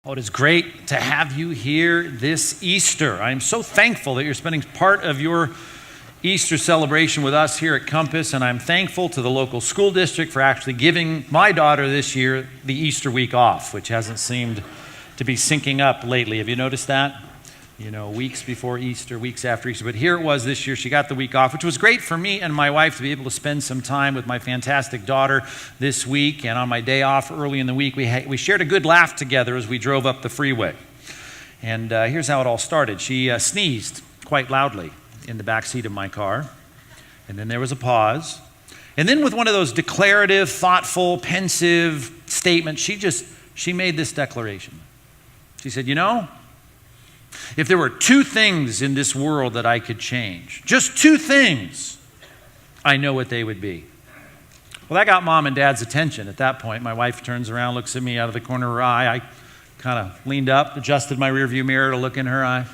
Oh, it is great to have you here this Easter. I am so thankful that you're spending part of your Easter celebration with us here at Compass, and I'm thankful to the local school district for actually giving my daughter this year the Easter week off, which hasn't seemed to be syncing up lately. Have you noticed that? You know, weeks before Easter, weeks after Easter. But here it was this year. She got the week off, which was great for me and my wife to be able to spend some time with my fantastic daughter this week. And on my day off early in the week, we shared a good laugh together as we drove up the freeway. And here's how it all started. She sneezed quite loudly in the back seat of my car. And then there was a pause. And then with one of those declarative, thoughtful, pensive statements, she made this declaration. She said, you know, if there were two things in this world that I could change, just two things, I know what they would be. Well, that got Mom and Dad's attention. At that point, my wife turns around, looks at me out of the corner of her eye. I kind of leaned up, adjusted my rearview mirror to look in her eye.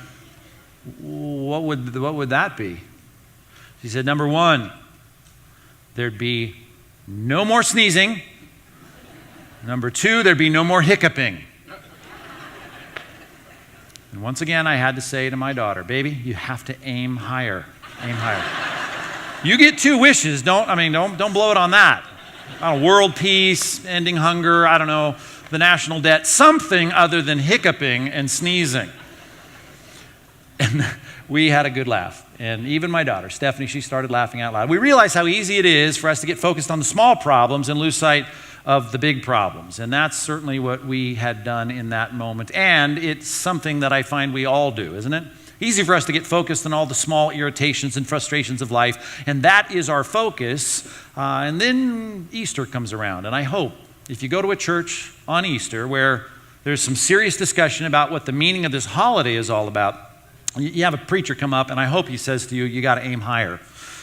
What would that be? She said, number one, there'd be no more sneezing. Number two, there'd be no more hiccuping. And once again, I had to say to my daughter, baby, you have to aim higher. Aim higher. You get two wishes. Don't blow it on that. World peace, ending hunger, the national debt, something other than hiccuping and sneezing. And we had a good laugh. And even my daughter, Stephanie, she started laughing out loud. We realized how easy it is for us to get focused on the small problems and lose sight of the big problems. And that's certainly what we had done in that moment. And it's something that I find we all do, isn't it? Easy for us to get focused on all the small irritations and frustrations of life. And that is our focus. And then Easter comes around. And I hope if you go to a church on Easter where there's some serious discussion about what the meaning of this holiday is all about, you have a preacher come up and I hope he says to you, you got to aim higher.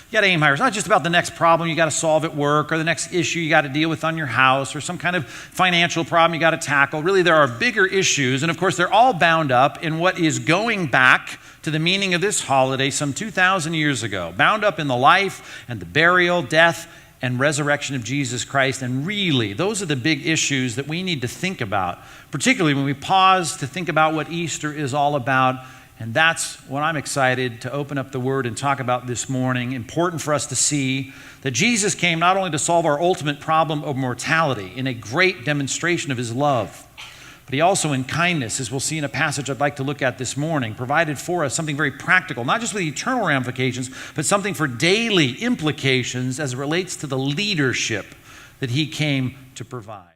You got to aim higher. It's not just about the next problem you got to solve at work or the next issue you got to deal with on your house or some kind of financial problem you got to tackle. Really, there are bigger issues. And of course, they're all bound up in what is going back to the meaning of this holiday some 2,000 years ago. Bound up in the life and the burial, death, and resurrection of Jesus Christ. And really, those are the big issues that we need to think about, particularly when we pause to think about what Easter is all about. And that's what I'm excited to open up the Word and talk about this morning. Important for us to see that Jesus came not only to solve our ultimate problem of mortality in a great demonstration of His love, but He also in kindness, as we'll see in a passage I'd like to look at this morning, provided for us something very practical, not just with eternal ramifications, but something for daily implications as it relates to the leadership that He came to provide.